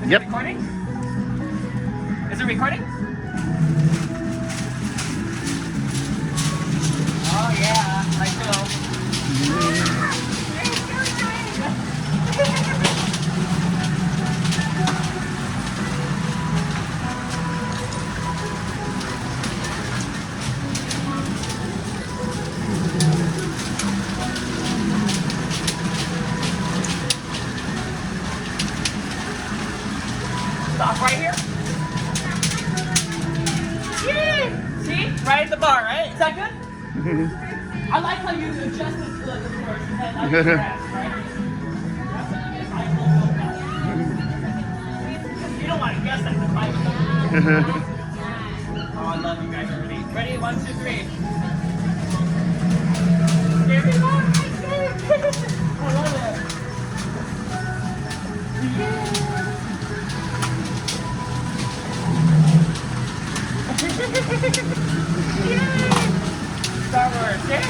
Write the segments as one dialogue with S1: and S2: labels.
S1: Yep.
S2: Recording? Is it recording? Oh yeah, I know. Stop right here. Yay! See? Right at the bar, right? Is that good? I like how you adjust it to the doors and then I do the rest, right? You don't want to guess that the five of them. Oh, I love you guys already. Ready? 1, 2, 3. Here we go. I love it. Star Wars, yeah?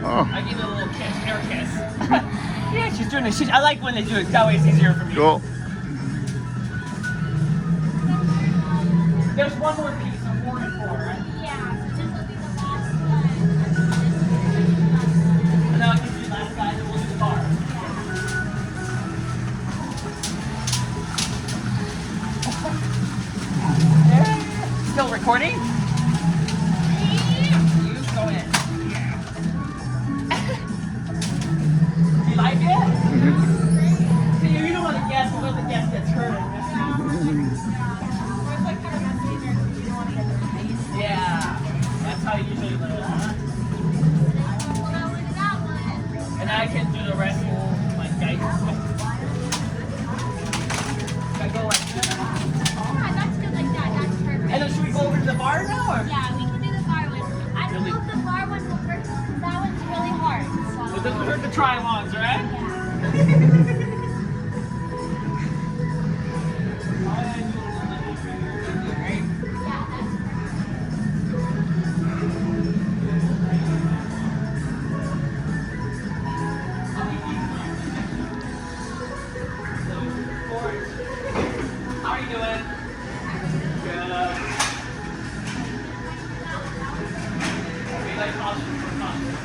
S1: Oh,
S2: I give it a little kiss, air kiss. Yeah, she's doing it. I like when they do it. That way it's easier for me.
S1: cool.
S2: There's one more piece of 4 and 4, right?
S3: Yeah, so this will be the last one.
S2: And then I'll give you the last guy, then we'll do the bar. Still recording? You go in. Do you like it? See, you don't want to guess when the guest gets hurt. Yeah, that's how you usually live, huh? And I can do the rest of my guidance. I go like this.
S3: Yeah, that's good like that. That's perfect.
S2: And then should we go over to the bar now? Or?
S3: Yeah, we can do the bar one. I don't know if the bar one will work because that one's really hard. So.
S2: It doesn't hurt to try once, right?
S3: Yeah. Yeah, that's
S2: How are you doing? Good. We like costumes for costumes.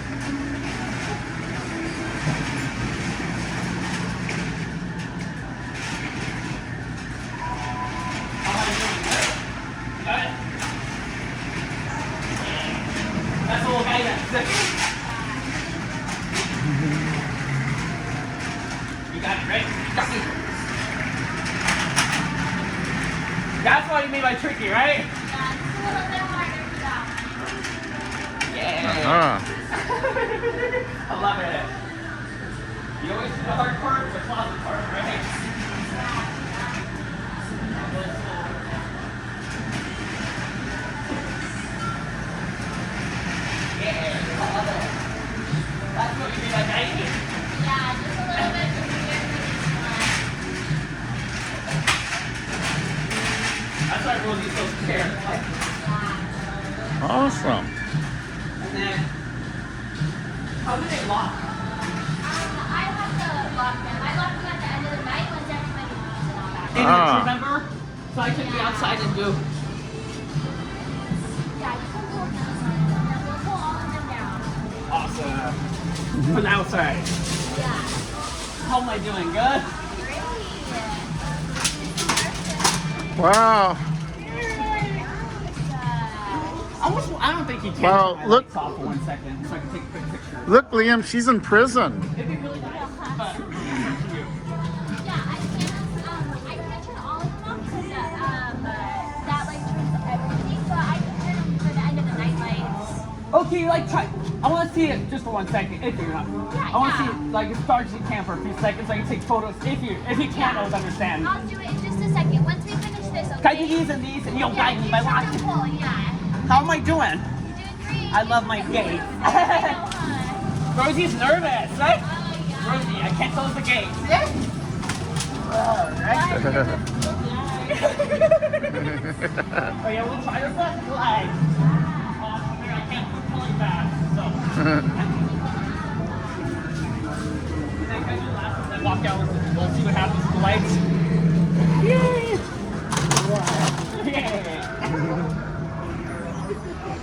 S2: How are you doing? Good? Got it? That's the little guy that's sick. You got it, right? Got me. That's why you made my tricky, right?
S3: Yeah, it's a little bit harder for that one.
S2: Yeah. I love it. You always do the hard part or the closet part, right? Yeah, I love it. That's what you mean by guiding?
S3: Yeah, just a little bit for here for this one.
S2: That's why Rosie's so scared.
S3: Yeah.
S1: Awesome.
S2: And then, how do they lock?
S3: I have to lock them. I lock them at the end of the night once everybody leaves and all that.
S2: Ignorance, remember? So I can be outside and do.
S3: Yeah, you can pull them. And then we'll pull all of them down.
S2: Awesome. From the outside.
S3: Yeah.
S2: How am I doing? Good?
S3: Really?
S1: Wow.
S2: I don't think you can.
S1: Wow,
S2: turn my
S1: look.
S2: lights off for 1 second so I can take a quick picture.
S1: Look, Liam, she's in prison.
S2: It'd be really nice. But
S3: Yeah, I can't turn all of them off because that like turns everything, but I can turn them for the end of the night lights.
S2: okay, like try. I want to see it just for 1 second, if you're not. I want to see it like as far as you can for a few seconds, so I can take photos. If you can't, I would understand.
S3: I'll do it in just a second. Once we finish this, okay?
S2: Can I do these and these, and you'll
S3: Yeah,
S2: guide me
S3: you
S2: by
S3: just have to
S2: watching?
S3: pull, yeah.
S2: How am I doing?
S3: You're doing great.
S2: I love my gate. Rosie's nervous, right?
S3: Oh, yeah.
S2: Rosie, I can't close the gate. Yeah. Right? Oh yeah, we'll try your best. Like. walk out. We'll see what happens with the lights.